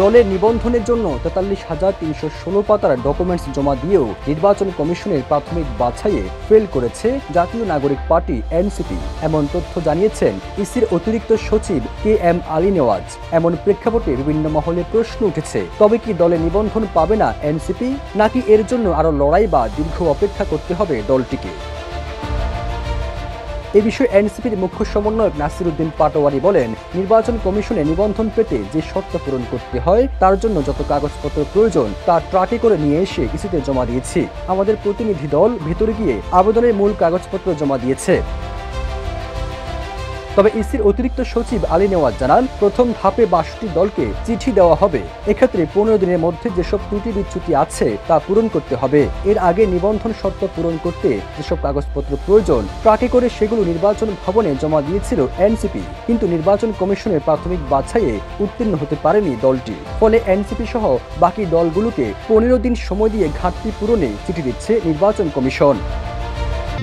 দলের নিবন্ধনের জন্য ৪৩,৩১৬ পাতার ডকুমেন্টস জমা দিয়েও নির্বাচন কমিশনের প্রাথমিক বাছাইয়ে ফেল করেছে জাতীয় নাগরিক পার্টি এনসিপি। এমন তথ্য জানিয়েছেন ইসির অতিরিক্ত সচিব KM আলী নেওয়াজ। এমন প্রেক্ষাপটে বিভিন্ন মহলে প্রশ্ন উঠেছে, তবে কি দলে নিবন্ধন পাবে না এনসিপি, নাকি এর জন্য আরও লড়াই বা দীর্ঘ অপেক্ষা করতে হবে দলটিকে? এ বিষয়ে এনসিপির মুখ্য সমন্বয়ক নাসির উদ্দিন পাটোয়ারি বলেন, নির্বাচন কমিশনে নিবন্ধন পেতে যে শর্ত পূরণ করতে হয় তার জন্য যত কাগজপত্র প্রয়োজন তা ট্রাকে করে নিয়ে এসে ইসিতে জমা দিয়েছি। আমাদের প্রতিনিধি দল ভেতরে গিয়ে আবেদনের মূল কাগজপত্র জমা দিয়েছে। তবে ইসির অতিরিক্ত সচিব আলী নেওয়াজ জানান, প্রথম ধাপে ৬২ দলকে চিঠি দেওয়া হবে। এক্ষেত্রে ১৫ দিনের মধ্যে যেসব ত্রুটি বিচ্যুতি আছে তা পূরণ করতে হবে। এর আগে নিবন্ধন শর্ত পূরণ করতে যেসব কাগজপত্র প্রয়োজন ট্রাকে করে সেগুলো নির্বাচন ভবনে জমা দিয়েছিল এনসিপি, কিন্তু নির্বাচন কমিশনের প্রাথমিক বাছাইয়ে উত্তীর্ণ হতে পারেনি দলটি। ফলে এনসিপি সহ বাকি দলগুলোকে ১৫ দিন সময় দিয়ে ঘাটতি পূরণে চিঠি দিচ্ছে নির্বাচন কমিশন।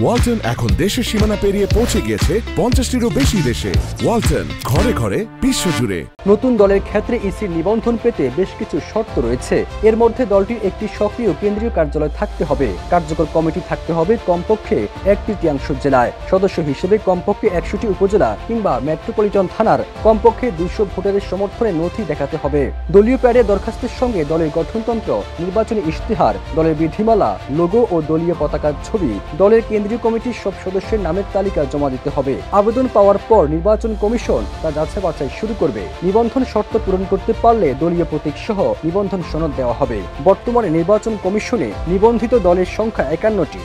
ওয়ালটন এখন দেশের সীমানা পেরিয়ে পৌঁছে গিয়েছে ৫০টিরও বেশি দেশে। ওয়ালটন, ঘরে ঘরে বিশ্বজুড়ে। নতুন দলের ক্ষেত্রে ইসির নিবন্ধন পেতে বেশ কিছু শর্ত রয়েছে। এর মধ্যে দলটির একটি সক্রিয় কেন্দ্রীয় কার্যালয় থাকতে হবে, কার্যকর কমিটি থাকতে হবে কমপক্ষে ১/৩ জেলায়, সদস্য হিসেবে কমপক্ষে ১০০টি উপজেলা কিংবা মেট্রোপলিটন থানার কমপক্ষে ২০০ ভোটারের সমর্থনে নথি দেখাতে হবে। দলীয় প্যাডে দরখাস্তের সঙ্গে দলের গঠনতন্ত্র, নির্বাচনী ইশতেহার, দলের বিধিমালা, লোগো ও দলীয় পতাকার ছবি, দলের কেন্দ্রীয় কমিটির সব সদস্যের নামের তালিকা জমা দিতে হবে। আবেদন পাওয়ার পর নির্বাচন কমিশন তা যাচাই বাছাই শুরু করবে। নিবন্ধন শর্ত পূরণ করতে পারলে দলীয় প্রতীক সহ নিবন্ধন সনদ দেওয়া হবে। বর্তমানে নির্বাচন কমিশনে নিবন্ধিত দলের সংখ্যা ৫১টি।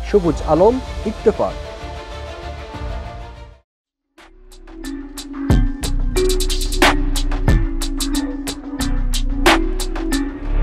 সবুজ আলম, ইত্তেফাক।